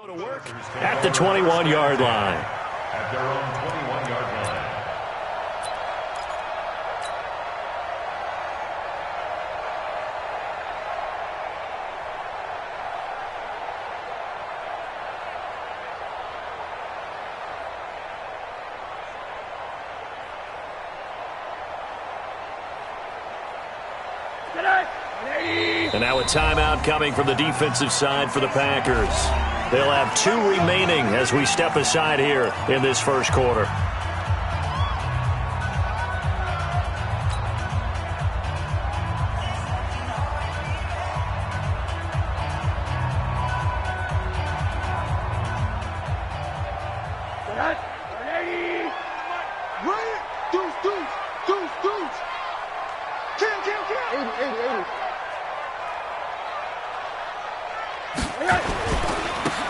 Go to work at the 21-yard line. At their own 21-yard line. And now a timeout coming from the defensive side for the Packers. They'll have 2 remaining as we step aside here in this first quarter.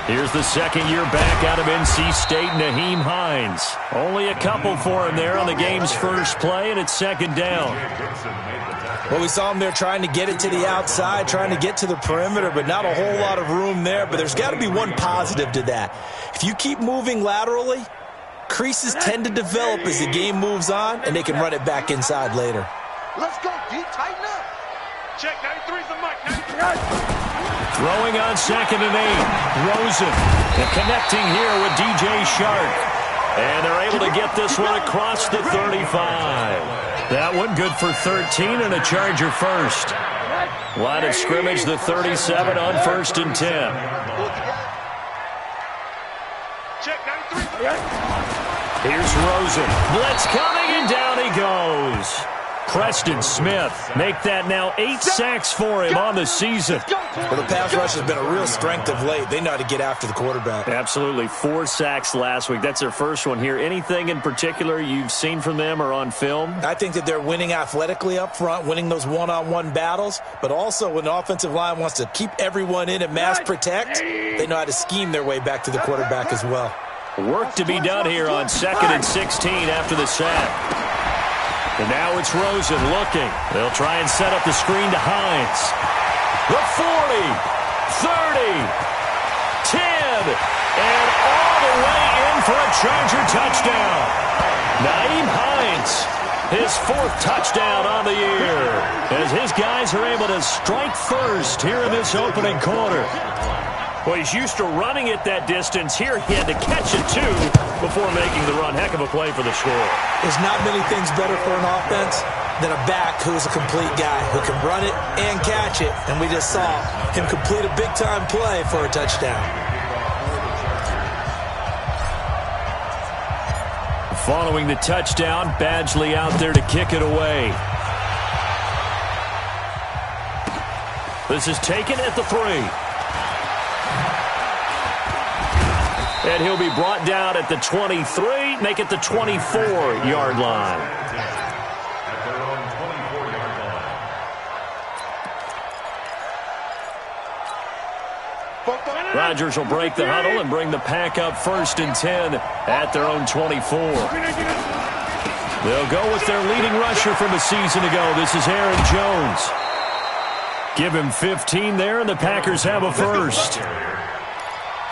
Here's the second year back out of NC State, Nyheim Hines. Only a couple for him there on the game's first play, and it's second down. Well, we saw him there trying to get it to the outside, trying to get to the perimeter, but not a whole lot of room there. But there's got to be one positive to that. If you keep moving laterally, creases tend to develop as the game moves on, and they can run it back inside later. Let's go, D. Tighten up. Check, 93's the mic. 93. Throwing on 2nd and 8. Rosen. And connecting here with DJ Shark. And they're able to get this one across the 35. That one good for 13 and a Charger first. Line of scrimmage, the 37 on 1st and 10. Check, 93. Here's Rosen. Blitz coming, and down he goes. Preston Smith make that now 8 sacks for him on the season. Well, the pass rush has been a real strength of late. They know how to get after the quarterback. Absolutely. 4 sacks last week. That's their first one here. Anything in particular you've seen from them or on film? I think that they're winning athletically up front, winning those one-on-one battles, but also when the offensive line wants to keep everyone in and mass protect, they know how to scheme their way back to the quarterback as well. Work to be done here on 2nd and 16 after the sack. And now it's Rosen looking. They'll try and set up the screen to Hines. The 40, 30, 10, and all the way in for a Charger touchdown. Nyheim Hines, his 4th touchdown on the year, as his guys are able to strike first here in this opening quarter. Well, he's used to running it that distance. Here he had to catch it, too, before making the run. Heck of a play for the score. There's not many things better for an offense than a back who's a complete guy who can run it and catch it. And we just saw him complete a big-time play for a touchdown. Following the touchdown, Badgley out there to kick it away. This is taken at the 3. And he'll be brought down at the 23, make it the 24-yard line. At their own 24-yard line. Rodgers will break the huddle and bring the pack up 1st and 10 at their own 24. They'll go with their leading rusher from a season ago. This is Aaron Jones. Give him 15 there, and the Packers have a first.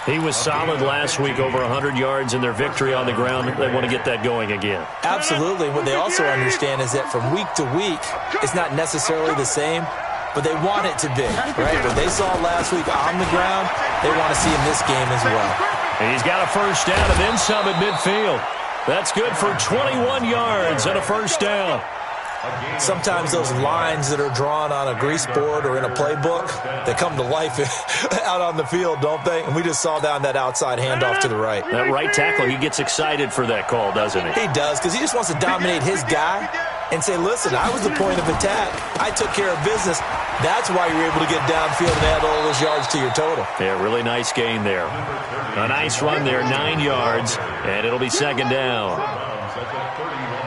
He was solid last week, over 100 yards in their victory on the ground. They want to get that going again. Absolutely. What they also understand is that from week to week, it's not necessarily the same, but they want it to be, right? What they saw last week on the ground, they want to see in this game as well. And he's got a first down and then some at midfield. That's good for 21 yards and a first down. Sometimes those lines that are drawn on a grease board or in a playbook, they come to life out on the field, don't they? And we just saw down that outside handoff to the right. That right tackle, he gets excited for that call, doesn't he? He does, because he just wants to dominate his guy and say, listen, I was the point of attack. I took care of business. That's why you're able to get downfield and add all those yards to your total. Yeah, really nice gain there. A nice run there, 9 yards, and it'll be second down.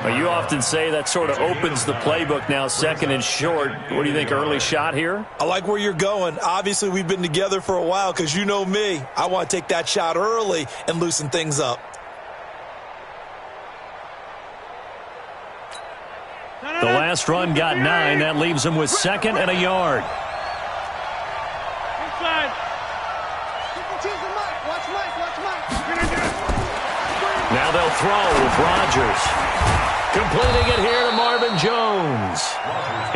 Well, you often say that sort of opens the playbook now, 2nd and short. What do you think, early shot here? I like where you're going. Obviously, we've been together for a while because you know me. I want to take that shot early and loosen things up. The last run got 9. That leaves him with 2nd and a yard. Inside. Watch Now they'll throw with Rodgers. Completing it here to Marvin Jones.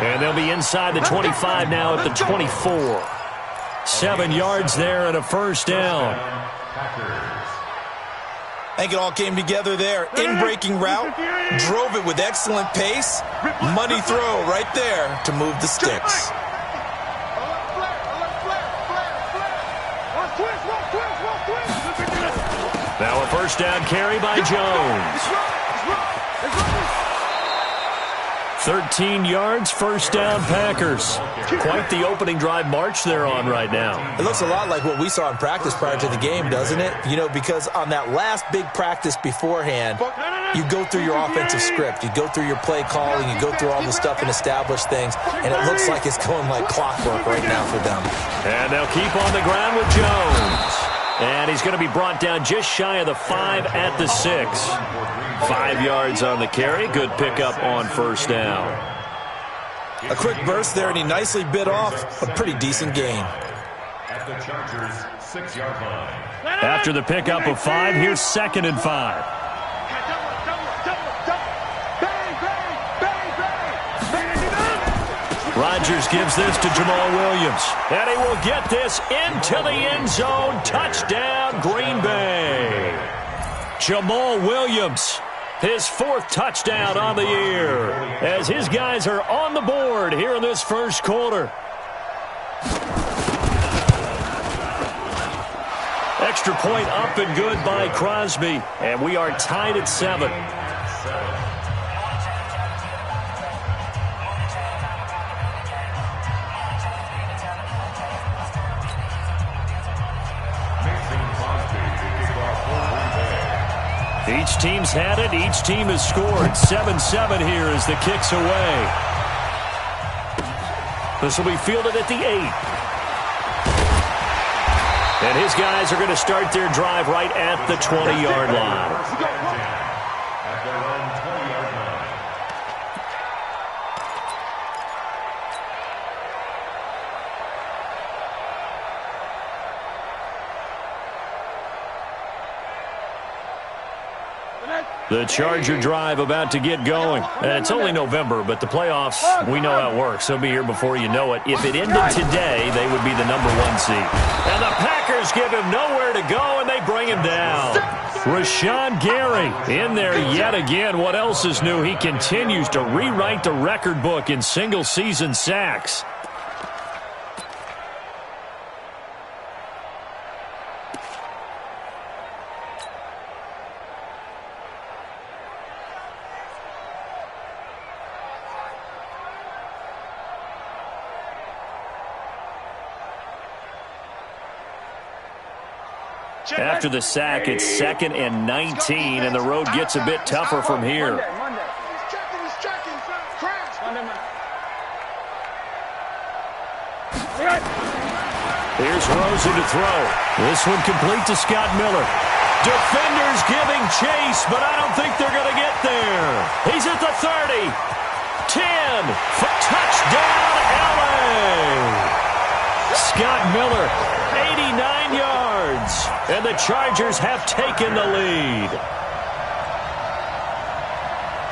And they'll be inside the 25 now at the 24. 7 yards there and a first down. I think it all came together there. In-breaking route, drove it with excellent pace. Money throw right there to move the sticks. Now a first down carry by Jones. 13 yards, first down Packers. Quite the opening drive march they're on right now. It looks a lot like what we saw in practice prior to the game, doesn't it? You know, because on that last big practice beforehand, you go through your offensive script. You go through your play calling. You go through all the stuff and establish things. And it looks like it's going like clockwork right now for them. And they'll keep on the ground with Jones. And he's going to be brought down just shy of the 5 at the 6. 5 yards on the carry. Good pickup on first down. A quick burst there, and he nicely bit off a pretty decent gain. At the Chargers' 6-yard line. After the pickup of 5, here's 2nd and 5. Rodgers gives this to Jamal Williams. And he will get this into the end zone. Touchdown, Green Bay. Jamal Williams, his 4th touchdown on the year, as his guys are on the board here in this first quarter. Extra point up and good by Crosby, and we are tied at 7. Each team's had it. Each team has scored. 7-7 here as the kick's away. This will be fielded at the 8. And his guys are going to start their drive right at the 20-yard line. At their own 20-yard line. The Charger drive about to get going. And it's only November, but the playoffs, we know how it works. They'll be here before you know it. If it ended today, they would be the number 1 seed. And the Packers give him nowhere to go, and they bring him down. Rashawn Gary in there yet again. What else is new? He continues to rewrite the record book in single-season sacks. After the sack, it's 2nd and 19, and the road gets a bit tougher from here. Here's Rosen to throw. This one complete to Scott Miller. Defenders giving chase, but I don't think they're going to get there. He's at the 30. 10. For touchdown, L.A. Scott Miller, 89 yards. And the Chargers have taken the lead.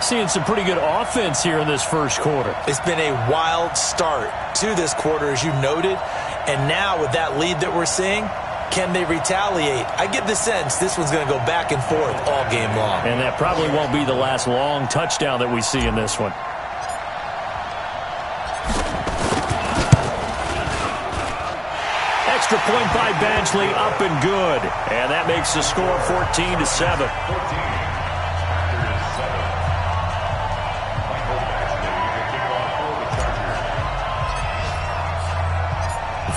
Seeing some pretty good offense here in this first quarter. It's been a wild start to this quarter, as you noted. And now with that lead that we're seeing, can they retaliate? I get the sense this one's going to go back and forth all game long. And that probably won't be the last long touchdown that we see in this one. Extra point by Badgley, up and good. And that makes the score 14-7.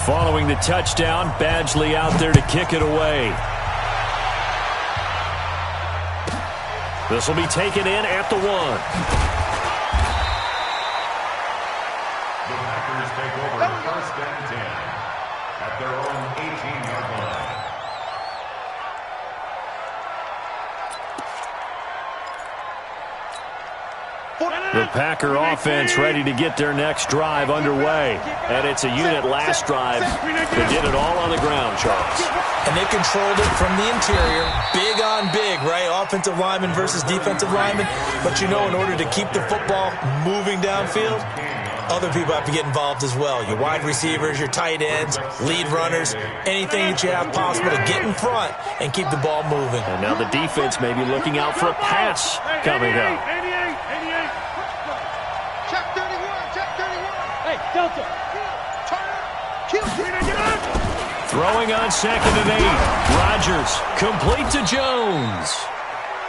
Following the touchdown, Badgley out there to kick it away. This will be taken in at the 1. The Packers take over 1st and 10 at their own 18-yard line. The Packer offense ready to get their next drive underway. And it's a unit last drive that did it all on the ground, Charles. And they controlled it from the interior. Big on big, right? Offensive lineman versus defensive lineman. But you know, in order to keep the football moving downfield, other people have to get involved as well. Your wide receivers, your tight ends, lead runners, anything that you have possible to get in front and keep the ball moving. And now the defense may be looking out for a pass coming up. Check 31, check 31. Hey, Delta. Throwing on 2nd and 8. Rodgers complete to Jones.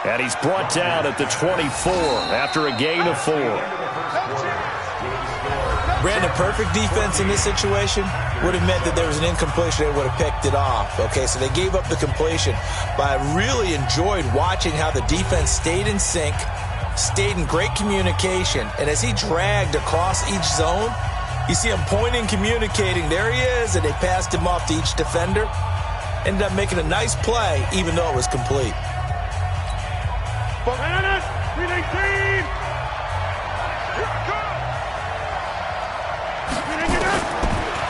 And he's brought down at the 24 after a gain of 4. Brandon, perfect defense in this situation would have meant that there was an incompletion. They would have picked it off. Okay, so they gave up the completion. But I really enjoyed watching how the defense stayed in sync, stayed in great communication. And as he dragged across each zone, you see him pointing, communicating. There he is, and they passed him off to each defender. Ended up making a nice play, even though it was complete.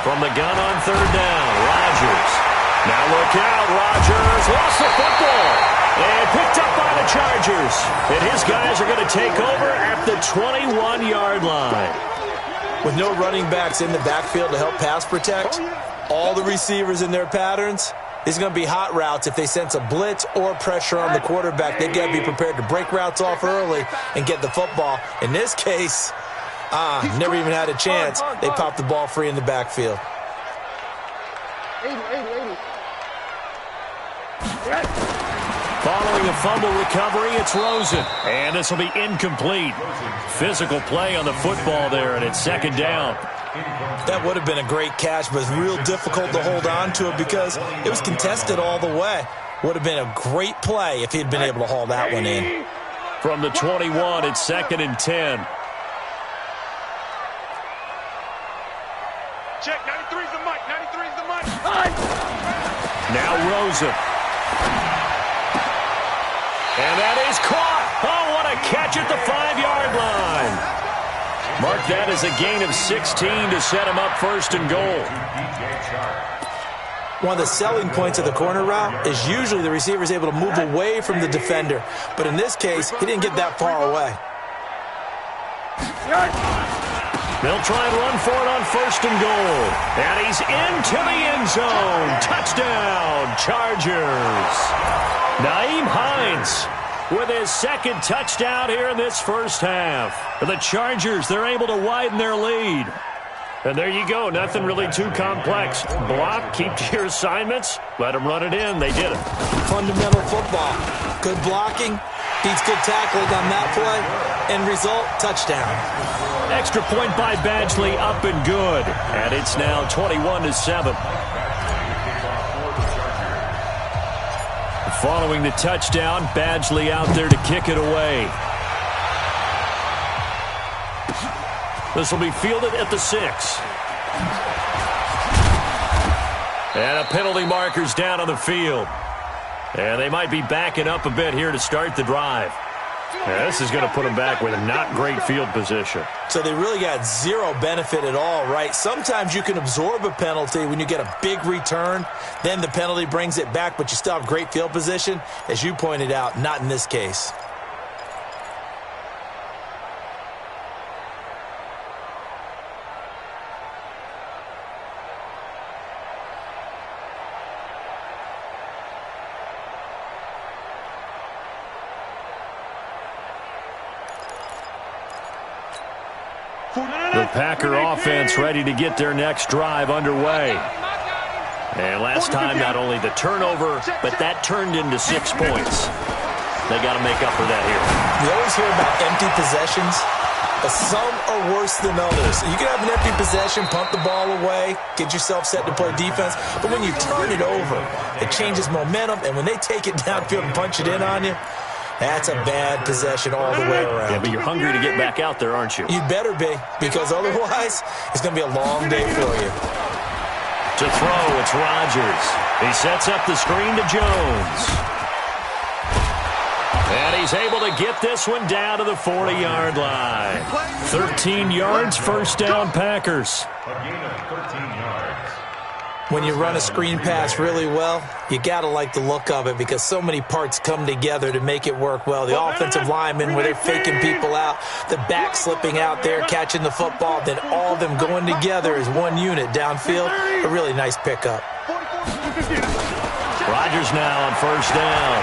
From the gun on 3rd down, Rodgers. Now look out, Rodgers lost the football. And picked up by the Chargers. And his guys are going to take over at the 21-yard line. With no running backs in the backfield to help pass protect, all the receivers in their patterns, it's going to be hot routes. If they sense a blitz or pressure on the quarterback, they've got to be prepared to break routes off early and get the football. In this case, never even had a chance. They popped the ball free in the backfield. 80. Following a fumble recovery, it's Rosen. And this will be incomplete. Physical play on the football there, and it's 2nd down. That would have been a great catch, but it's real difficult to hold on to it because it was contested all the way. Would have been a great play if he'd been able to haul that one in. From the 21, it's 2nd and 10. Check, 93's the mic, 93's the mic. Now Rosen. And that is caught. Oh, what a catch at the 5-yard line. Mark that as a gain of 16 to set him up 1st and goal. One of the selling points of the corner route is usually the receiver is able to move away from the defender. But in this case, he didn't get that far away. They'll try and run for it on 1st and goal. And he's into the end zone. Touchdown, Chargers. Nyheim Hines with his 2nd touchdown here in this first half. The Chargers, they're able to widen their lead. And there you go. Nothing really too complex. Block, keep to your assignments, let them run it in. They did it. Fundamental football. Good blocking, beats good tackling on that play. End result, touchdown. Extra point by Badgley, up and good. And it's now 21-7. Following the touchdown, Badgley out there to kick it away. This will be fielded at the 6. And a penalty marker's down on the field. And they might be backing up a bit here to start the drive. Yeah, this is going to put them back with a not great field position. So they really got zero benefit at all, right? Sometimes you can absorb a penalty when you get a big return. Then the penalty brings it back, but you still have great field position. As you pointed out, not in this case. The Packer offense ready to get their next drive underway. And last time, not only the turnover, but that turned into 6 points. They got to make up for that here. You always hear about empty possessions, but some are worse than others. You can have an empty possession, punt the ball away, get yourself set to play defense, but when you turn it over, it changes momentum, and when they take it downfield and punch it in on you, that's a bad possession all the way around. Yeah, but you're hungry to get back out there, aren't you? You better be, because otherwise, it's going to be a long day for you. To throw, it's Rodgers. He sets up the screen to Jones. And he's able to get this one down to the 40-yard line. 13 yards, first down, Packers. A gain of 13 yards. When you run a screen pass really well, you got to like the look of it because so many parts come together to make it work well. The offensive linemen, where they're faking people out, the back slipping out there, catching the football, then all of them going together as one unit downfield. A really nice pickup. Rodgers now on first down.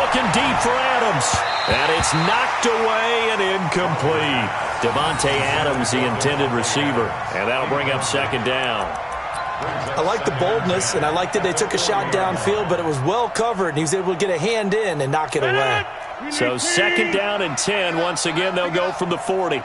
Looking deep for Adams. And it's knocked away and incomplete. Devontae Adams, the intended receiver. And that'll bring up second down. I like the boldness, and I like that they took a shot downfield, but it was well covered, and he was able to get a hand in and knock it away. So second down and 10. Once again, they'll go from the 40.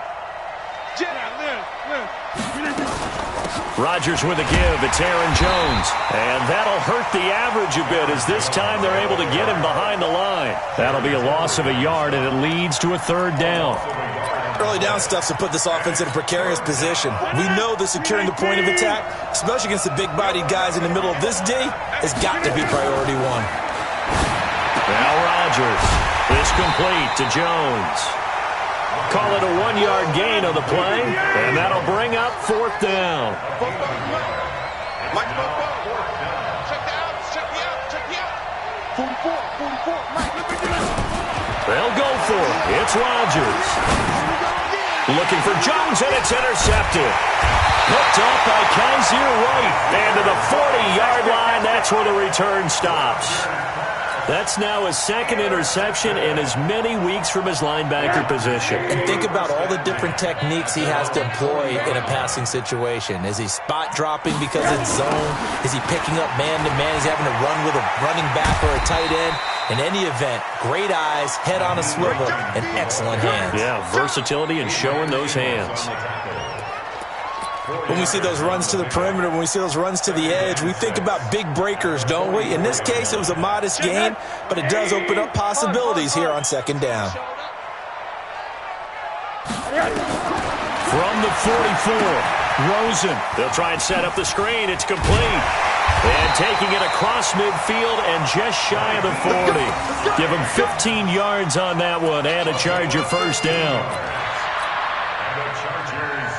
Rodgers with a give. It's Aaron Jones. And that'll hurt the average a bit as this time they're able to get him behind the line. That'll be a loss of a yard, and it leads to a third down. Early down stuff to put this offense in a precarious position. We know that securing the point of attack, especially against the big-bodied guys in the middle of this D, has got to be priority one. Now Rodgers is complete to Jones. Call it a 1-yard gain on the play, and that'll bring up fourth down. They'll go for it. It's Rodgers. Looking for Jones, and it's intercepted. Picked up by Kaiser White. And to the 40-yard line, that's where the return stops. That's now his second interception in as many weeks from his linebacker position. And think about all the different techniques he has to employ in a passing situation. Is he spot dropping because it's zone? Is he picking up man-to-man? Is he having to run with a running back or a tight end? In any event, great eyes, head on a swivel, and excellent hands. Yeah, versatility and showing those hands. When we see those runs to the perimeter, when we see those runs to the edge, we think about big breakers, don't we? In this case, it was a modest gain, but it does open up possibilities here on second down. From the 44, Rosen. They'll try and set up the screen. It's complete. And taking it across midfield and just shy of the 40. Give him 15 yards on that one and a Charger first down.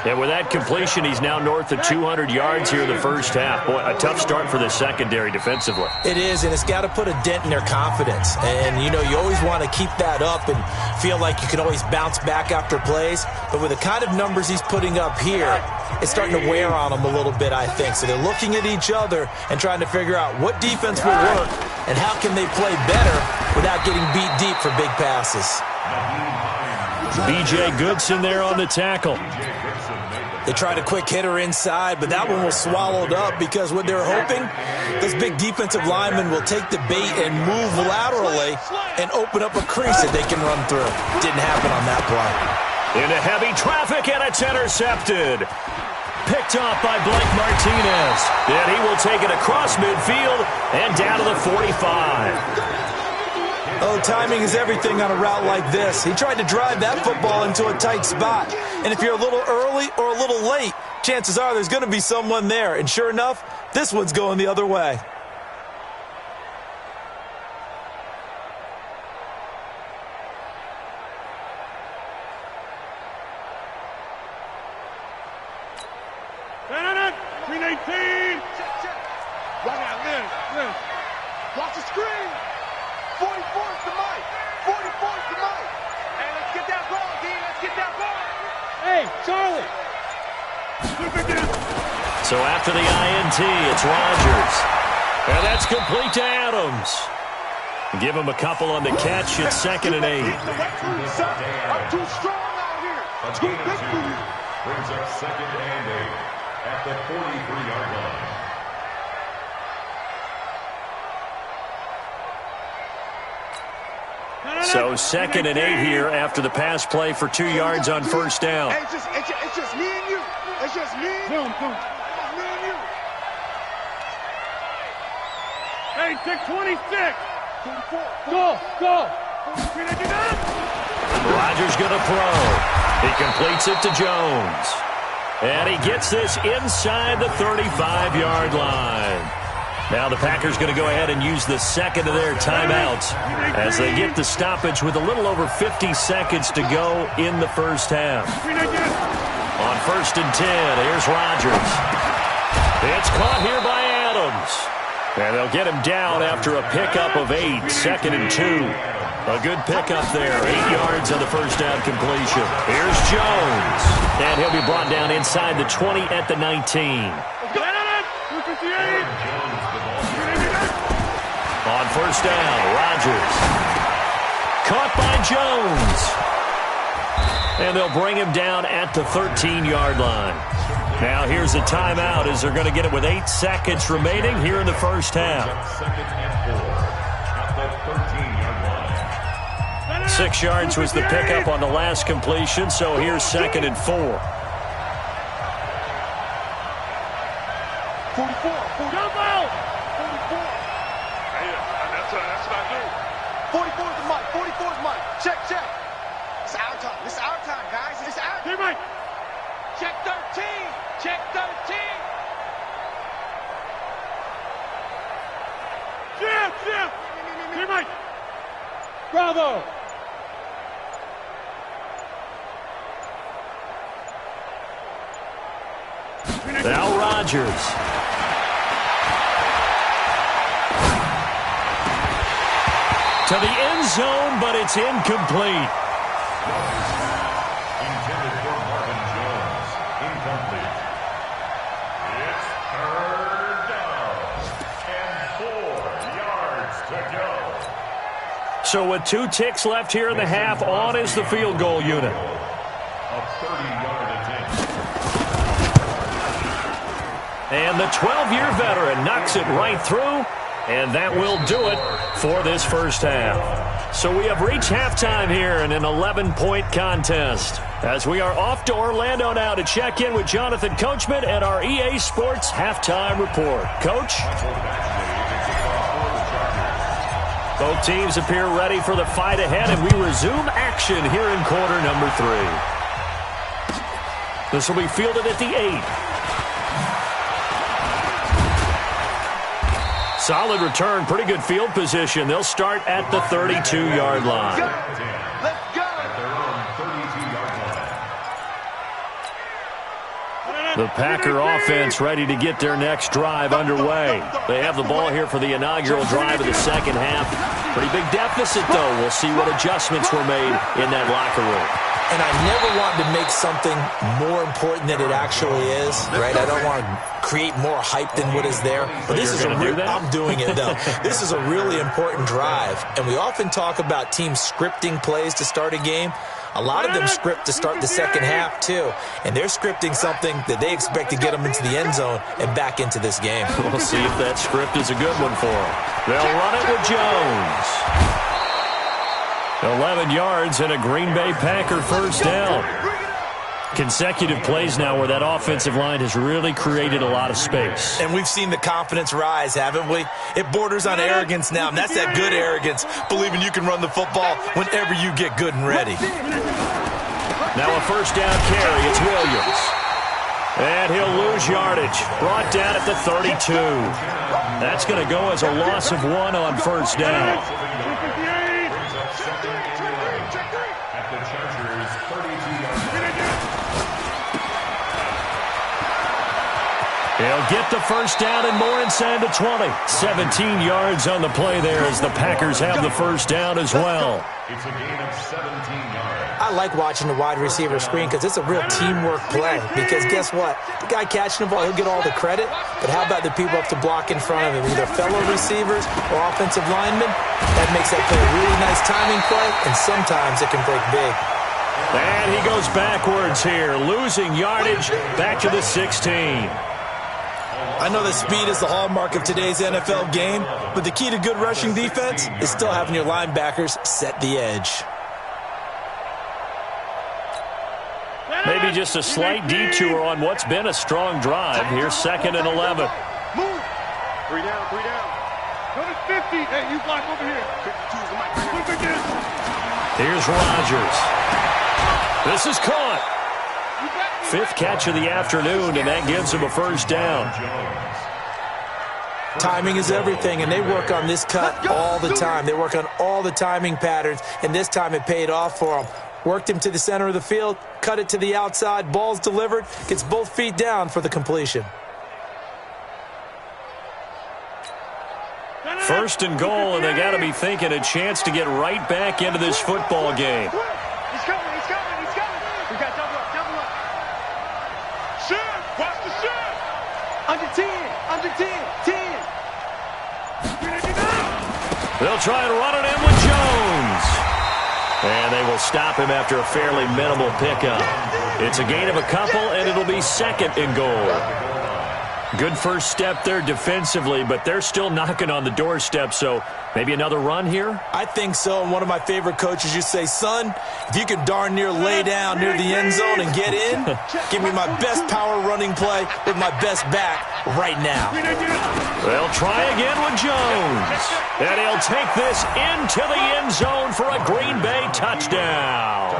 And with that completion, he's now north of 200 yards here in the first half. Boy, a tough start for the secondary defensively. It is, and it's got to put a dent in their confidence. And, you know, you always want to keep that up and feel like you can always bounce back after plays. But with the kind of numbers he's putting up here, it's starting to wear on them a little bit, I think. So they're looking at each other and trying to figure out what defense will work and how can they play better without getting beat deep for big passes. B.J. Goodson there on the tackle. They tried a quick hitter inside, but that one was swallowed up because what they're hoping, those big defensive linemen will take the bait and move laterally and open up a crease that they can run through. Didn't happen on that play. Into heavy traffic, and it's intercepted. Picked off by Blake Martinez. And he will take it across midfield and down to the 45. Oh, timing is everything on a route like this. He tried to drive that football into a tight spot. And if you're a little early or a little late, chances are there's going to be someone there. And sure enough, this one's going the other way. Watch the screen. 44's the mic. 44's the mic. Hey, let's get that ball, D. Let's get that ball. Hey, Charlie. So after the INT, it's Rodgers. And that's complete to Adams. Give him a couple on the catch. It's second and 8. I'm too strong out here. Too big for you. Brings up second and 8 at the 43-yard line. So second and 8 here after the pass play for 2 yards on first down. Hey, it's just me and you. It's just me and you. It's me and you. Hey, take 26. 24. Go. Rodgers going to throw. He completes it to Jones. And he gets this inside the 35-yard line. Now the Packers going to go ahead and use the second of their timeouts as they get the stoppage with a little over 50 seconds to go in the first half. On 1st and 10, here's Rodgers. It's caught here by Adams. And they'll get him down after a pickup of 8, 2nd and 2. A good pickup there, 8 yards on the first down completion. Here's Jones. And he'll be brought down inside the 20 at the 19. On 1st down, Rodgers. Caught by Jones. And they'll bring him down at the 13-yard line. Now here's a timeout as they're going to get it with 8 seconds remaining here in the first half. 6 yards was the pickup on the last completion, so here's 2nd and 4. 44. Jump out! 44. That's what I do. 44 is the mic. 44 is mic. Check. It's our time. It's our time, guys. It's our time. Mike. Check 13. Check 13. Jim. Mike. Bravo. Now Rodgers. To the end zone, but it's incomplete. Intended for Marvin Jones. Incomplete. It's 3rd down. And 4 yards to go. So with 2 ticks left here in the half, on is the field goal unit. A 30-yard attempt. And the 12-year veteran knocks it right through, and that will do it for this first half. So we have reached halftime here in an 11-point contest. As we are off to Orlando now to check in with Jonathan Coachman and our EA Sports Halftime Report. Coach? Both teams appear ready for the fight ahead, and we resume action here in quarter number 3. This will be fielded at the 8. Solid return, pretty good field position. They'll start at the 32-yard line. Let's go. At their own 32-yard line. The Packer offense ready to get their next drive underway. They have the ball here for the inaugural drive of the second half. Pretty big deficit, though. We'll see what adjustments were made in that locker room. And I never want to make something more important than it actually is, right? I don't want to create more hype than what is there. But this is I'm doing it, though. This is a really important drive. And we often talk about teams scripting plays to start a game. A lot of them script to start the second half, too. And they're scripting something that they expect to get them into the end zone and back into this game. We'll see if that script is a good one for them. They'll run it with Jones. 11 yards and a Green Bay Packer first down. Consecutive plays now where that offensive line has really created a lot of space. And we've seen the confidence rise, haven't we? It borders on arrogance now, and that's that good arrogance, believing you can run the football whenever you get good and ready. Now a first down carry. It's Williams. And he'll lose yardage. Brought down at the 32. That's going to go as a loss of 1 on first down. He'll get the first down and more inside the 20. 17 yards on the play there as the Packers have the first down as well. It's a gain of 17 yards. I like watching the wide receiver screen because it's a real teamwork play. Because guess what? The guy catching the ball, he'll get all the credit. But how about the people up to block in front of him, either fellow receivers or offensive linemen? That makes that play a really nice timing play, and sometimes it can break big. And he goes backwards here, losing yardage back to the 16. I know that speed is the hallmark of today's NFL game, but the key to good rushing defense is still having your linebackers set the edge. Maybe just a slight detour on what's been a strong drive. Here's 2nd and 11. Move. 3 down. Go to 50. Hey, you block over here. 52 is the mic. Look again. Here's Rodgers. This is caught. 5th catch of the afternoon, and that gives him a first down. Timing is everything, and they work on this cut all the time. They work on all the timing patterns, and this time it paid off for them. Worked him to the center of the field, cut it to the outside, ball's delivered, gets both feet down for the completion. First and goal, and they got to be thinking a chance to get right back into this football game. He's coming, he's coming, he's coming. We got double up, double up. Shift, watch the shift. Under 10, under 10, 10. They'll try and run it in with Jones. And they will stop him after a fairly minimal pickup. It's a gain of a couple, and it'll be second and goal. Good first step there defensively, but they're still knocking on the doorstep, so maybe another run here? I think so, and one of my favorite coaches used to say, son, if you can darn near lay down near the end zone and get in, give me my best power running play with my best back right now. They'll try again with Jones, and he'll take this into the end zone for a Green Bay touchdown.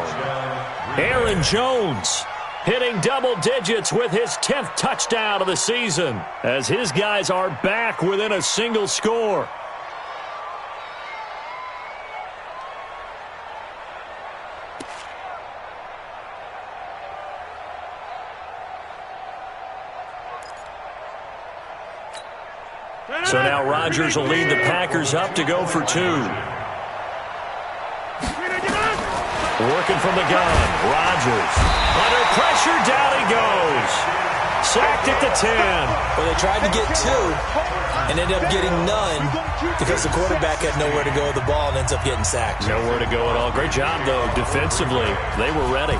Aaron Jones hitting double digits with his 10th touchdown of the season as his guys are back within a single score. So now Rodgers will lead the Packers up to go for two. Working from the gun, Rodgers. Under pressure, down he goes. Sacked at the 10. Well, they tried to get two and ended up getting none because the quarterback had nowhere to go with the ball and ends up getting sacked. Nowhere to go at all. Great job, though, defensively. They were ready.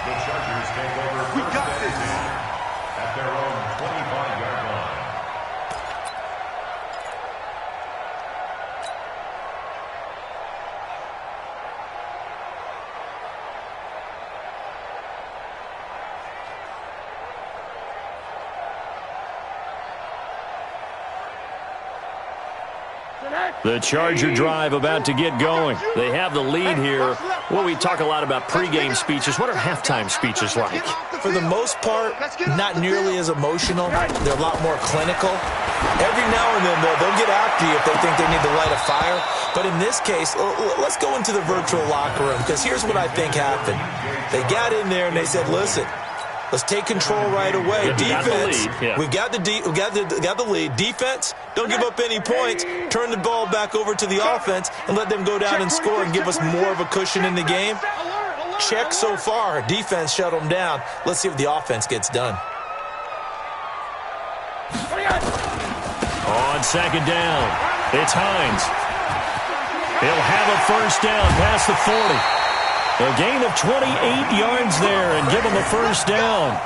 The Chargers take over first and 10 at their own 25-yard line. The Charger drive about to get going. They have the lead here. Well, we talk a lot about pregame speeches. What are halftime speeches like? For the most part, not nearly as emotional. They're a lot more clinical. Every now and then, though, they'll get after you if they think they need to light a fire. But in this case, let's go into the virtual locker room, because here's what I think happened. They got in there and they said, listen, let's take control right away. Defense, we've got the lead. Defense, don't give up any points. Turn the ball back over to the offense and let them go down and score and give us more of a cushion in the game. Check so far. Defense shut them down. Let's see if the offense gets done. On second down, it's Hines. He'll have a first down past the 40. A gain of 28 yards there and give him a first down.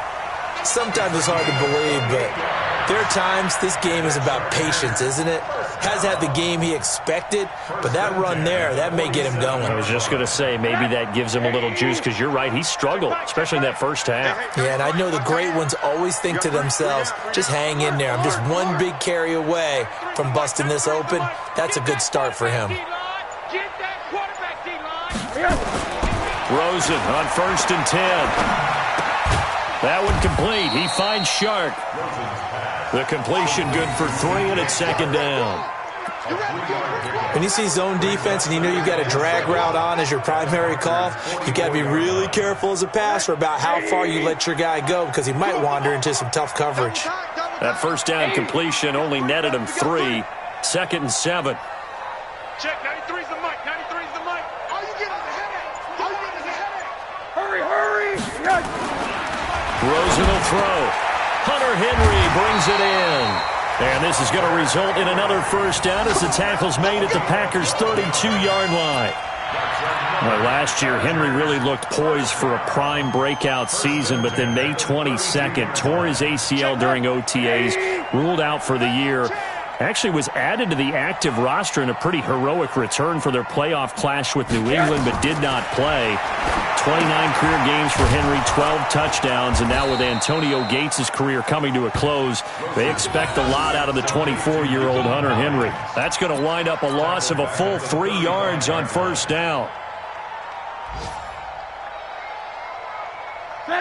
Sometimes it's hard to believe, but there are times this game is about patience, isn't it? Has had the game he expected, but that run there, that may get him going. I was just going to say, maybe that gives him a little juice, because you're right, he struggled, especially in that first half. Yeah, and I know the great ones always think to themselves, just hang in there. I'm just one big carry away from busting this open. That's a good start for him. Rosen on first and 10. That one complete. He finds Shark. The completion good for 3, and it's second down. When you see zone defense and you know you've got a drag route on as your primary call, you've got to be really careful as a passer about how far you let your guy go, because he might wander into some tough coverage. That first down completion only netted him 3. Second and 7. Check, 93's the mic, 93's the mic. All you get is a headache. All you get is a headache. Hurry, hurry. Yes. Rosen will throw. Hunter Henry brings it in. And this is going to result in another first down as the tackle's made at the Packers' 32-yard line. Well, last year, Henry really looked poised for a prime breakout season, but then May 22nd, tore his ACL during OTAs, ruled out for the year. Actually was added to the active roster in a pretty heroic return for their playoff clash with New England, but did not play. 29 career games for Henry, 12 touchdowns, and now with Antonio Gates' career coming to a close, they expect a lot out of the 24-year-old Hunter Henry. That's going to wind up a loss of a full 3 yards on first down.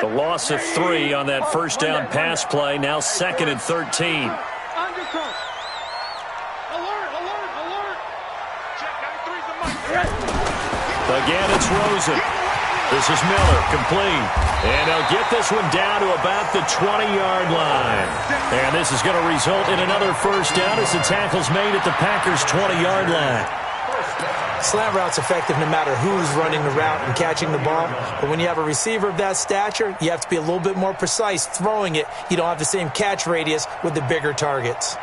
The loss of 3 on that first down pass play. Now 2nd and 13. Again, it's Rosen. This is Miller, complete. And they'll get this one down to about the 20-yard line. And this is going to result in another first down as the tackle's made at the Packers' 20-yard line. Slant route's effective no matter who's running the route and catching the ball. But when you have a receiver of that stature, you have to be a little bit more precise throwing it. You don't have the same catch radius with the bigger targets.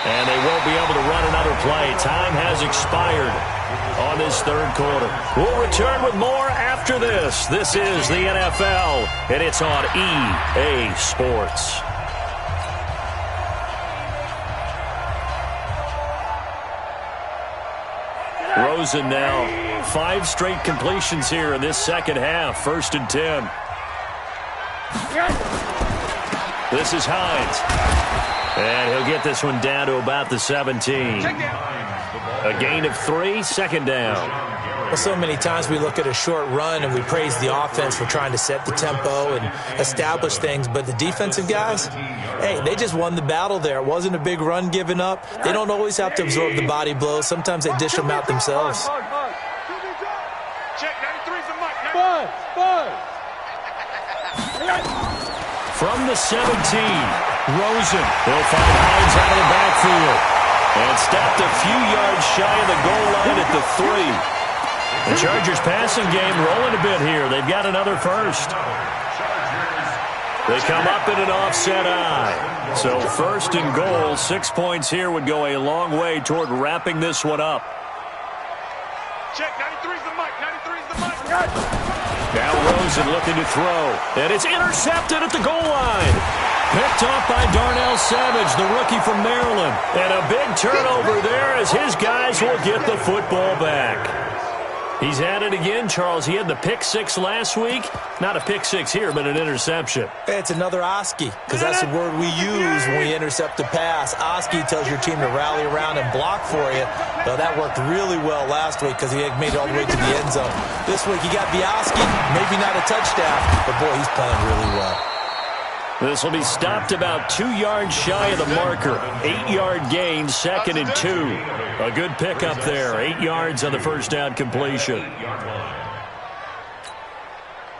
And they won't be able to run another play. Time has expired on this third quarter. We'll return with more after this. This is the NFL, and it's on EA Sports. Rosen now 5 straight completions here in this second half. 1st and 10. This is Hines. And he'll get this one down to about the 17. A gain of 3, 2nd down. Well, so many times we look at a short run and we praise the offense for trying to set the tempo and establish things. But the defensive guys, hey, they just won the battle there. It wasn't a big run given up. They don't always have to absorb the body blows. Sometimes they dish them out themselves. From the 17, Rosen. They'll find Hines out of the backfield. And stopped a few yards shy of the goal line at the 3. The Chargers passing game rolling a bit here. They've got another first. They come up in an offset eye. So 1st and goal, 6 points here would go a long way toward wrapping this one up. Check, 93's the mic, 93's the mic. Now Rosen looking to throw. And it's intercepted at the goal line. Picked off by Darnell Savage, the rookie from Maryland. And a big turnover there as his guys will get the football back. He's at it again, Charles. He had the pick 6 last week. Not a pick 6 here, but an interception. It's another Oski, because that's the word we use when we intercept a pass. Oski tells your team to rally around and block for you. Well, that worked really well last week because he made it all the way to the end zone. This week he got the Oski, maybe not a touchdown, but boy, he's playing really well. This will be stopped about 2 yards shy of the marker. 8-yard gain, 2nd and 2. A good pickup there. 8 yards on the first down completion.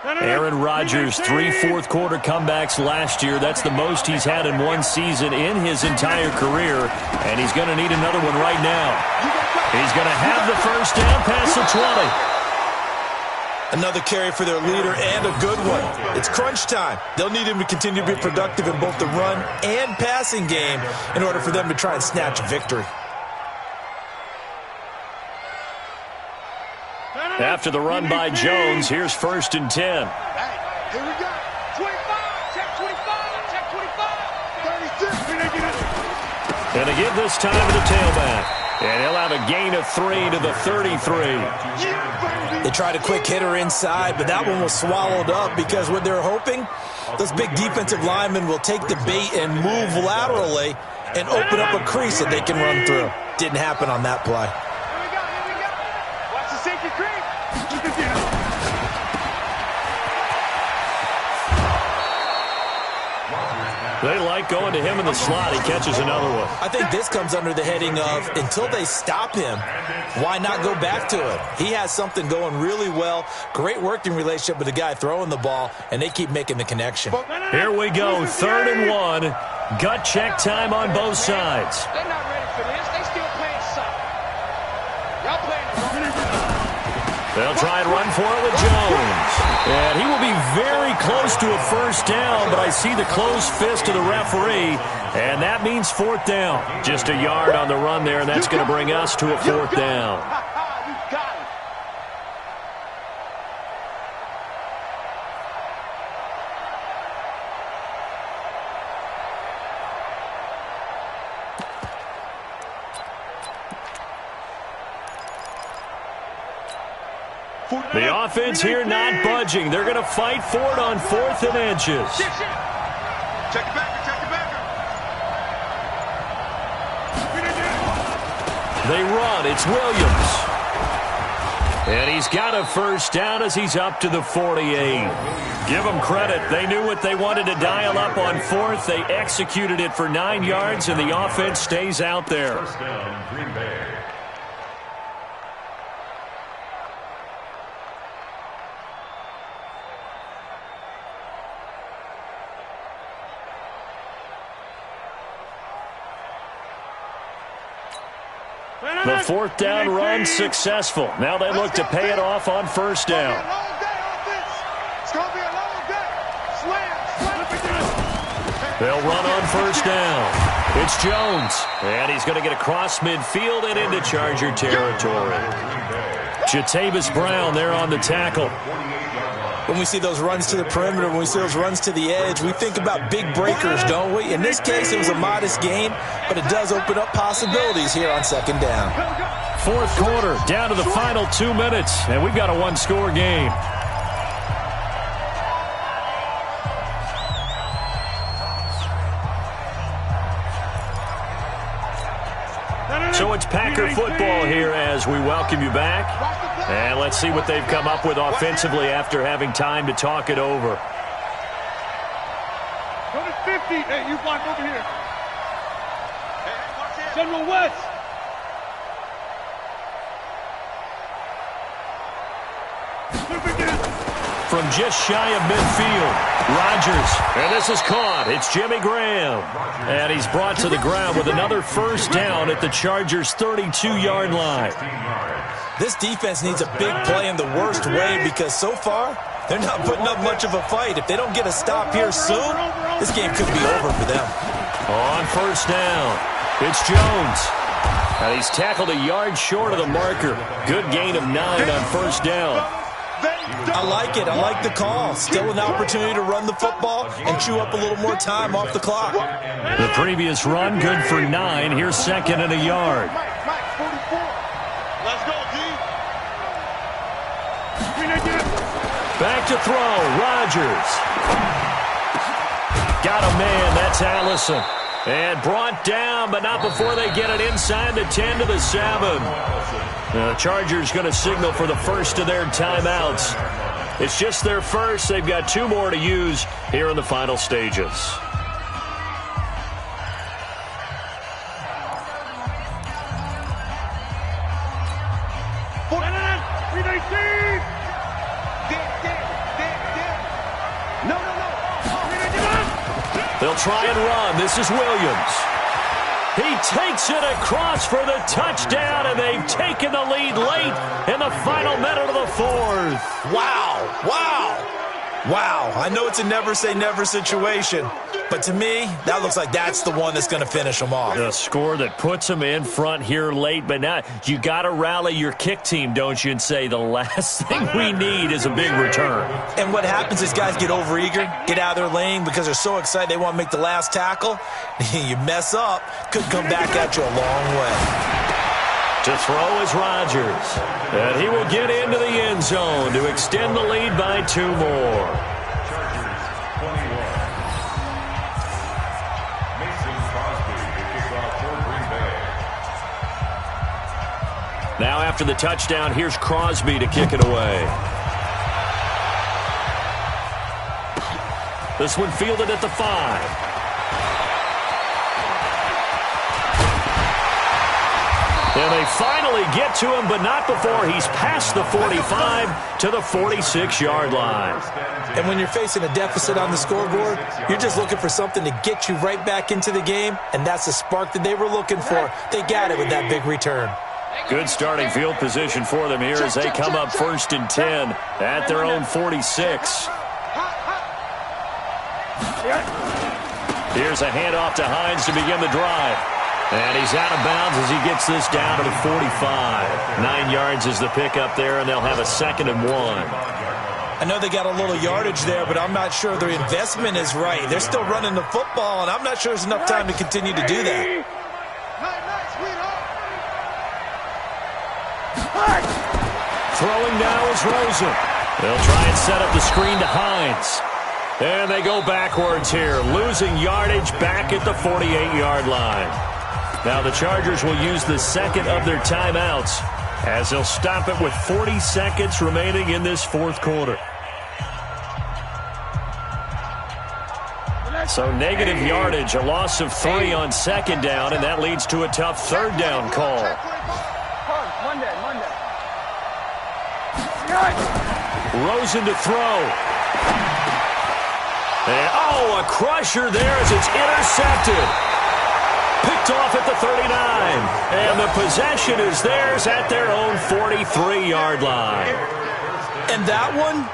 Aaron Rodgers, 3 fourth-quarter comebacks last year. That's the most he's had in one season in his entire career, and he's going to need another one right now. He's going to have the first down past the 20. Another carry for their leader and a good one. It's crunch time. They'll need him to continue to be productive in both the run and passing game in order for them to try and snatch a victory. After the run by Jones, here's 1st and 10. Here we go. 25, check 25, check 25. 36. And they give this time to the tailback. And he'll have a gain of 3 to the 33. They tried a quick hitter inside, but that one was swallowed up because what they're hoping, those big defensive linemen will take the bait and move laterally and open up a crease that they can run through. Didn't happen on that play. Here we go, here we go. Watch the safety crease. They like going to him in the slot. He catches another one. I think this comes under the heading of until they stop him, why not go back to it? He has something going really well. Great working relationship with the guy throwing the ball, and they keep making the connection. Here we go, 3rd and 1. Gut check time on both sides. They're not ready for this. They still playing soft. Y'all playing the wrong. They'll try and run for it with Jones. And he will be very close to a first down, but I see the closed fist of the referee, and that means 4th down. Just a yard on the run there, and that's going to bring us to a 4th down. You got it. The offense here not budging. They're going to fight for it on 4th and inches. Check it back, check it back. They run. It's Williams. And he's got a first down as he's up to the 48. Give them credit. They knew what they wanted to dial up on fourth. They executed it for 9 yards, and the offense stays out there. First down, Green Bay. The fourth down run successful. Now they look to pay it off on first down. They'll run on first down. It's Jones. And he's going to get across midfield and into Charger territory. Jatavis Brown there on the tackle. When we see those runs to the perimeter, when we see those runs to the edge, we think about big breakers, don't we? In this case, it was a modest gain, but it does open up possibilities here on second down. Fourth quarter, down to the final 2 minutes, and we've got a one-score game. So it's Packer football here as we welcome you back. And let's see what they've come up with offensively after having time to talk it over. Go to 50. Hey, you block over here. General West. From just shy of midfield, Rodgers. And this is caught. It's Jimmy Graham. And he's brought to the ground with another first down at the Chargers' 32-yard line. This defense needs a big play in the worst way because so far, they're not putting up much of a fight. If they don't get a stop here soon, this game could be over for them. On first down, it's Jones. And he's tackled a yard short of the marker. Good gain of 9 on first down. I like it. I like the call. Still an opportunity to run the football and chew up a little more time off the clock. The previous run, good for 9. Here's second and a yard. Let's go, D. Back to throw. Rodgers. Got a man. That's Allison. And brought down, but not before they get it inside the 10 to the 7. The Chargers going to signal for the first of their timeouts. It's just their first. They've got 2 more to use here in the final stages. They'll try and run. This is Williams. He takes it across for the touchdown, and they've taken the lead late in the final minute of the fourth. Wow. Wow. Wow. I know it's a never-say-never situation, but to me, that looks like that's the one that's going to finish them off. The score that puts them in front here late, but now you got to rally your kick team, don't you, and say the last thing we need is a big return. And what happens is guys get overeager, get out of their lane because they're so excited they want to make the last tackle. You mess up, could come back at you a long way. To throw is Rodgers. And he will get into the end zone to extend the lead by 2 more. Now after the touchdown, here's Crosby to kick it away. This one fielded at the 5. And they finally get to him, but not before he's past the 45 to the 46-yard line. And when you're facing a deficit on the scoreboard, you're just looking for something to get you right back into the game, and that's the spark that they were looking for. They got it with that big return. Good starting field position for them here as they come up 1st and 10 at their own 46. Here's a handoff to Hines to begin the drive. And he's out of bounds as he gets this down to the 45. 9 yards is the pickup there, and they'll have a 2nd and 1. I know they got a little yardage there, but I'm not sure their investment is right. They're still running the football, and I'm not sure there's enough time to continue to do that. Throwing now is Rosen. They'll try and set up the screen to Hines. And they go backwards here, losing yardage back at the 48-yard line. Now the Chargers will use the second of their timeouts as they'll stop it with 40 seconds remaining in this fourth quarter. So negative yardage, a loss of 3 on second down, and that leads to a tough third down call. Monday. Rosen to throw. And, a crusher there as it's intercepted. Picked off at the 39. And the possession is theirs at their own 43-yard line. And that one,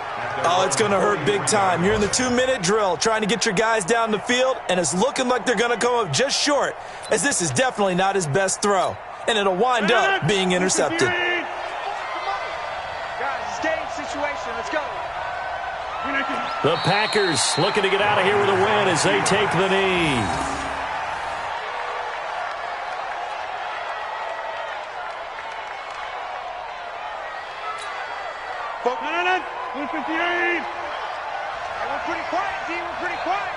it's going to hurt big time. You're in the 2-minute drill trying to get your guys down the field, and it's looking like they're going to come up just short, as this is definitely not his best throw. And it'll wind up being intercepted. Guys, it's game situation. Let's go. The Packers looking to get out of here with a win as they take the knee. We're pretty quiet, D. We're pretty quiet.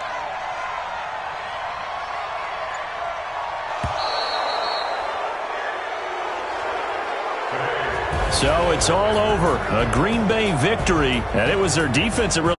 So it's all over. A Green Bay victory, and it was their defense that really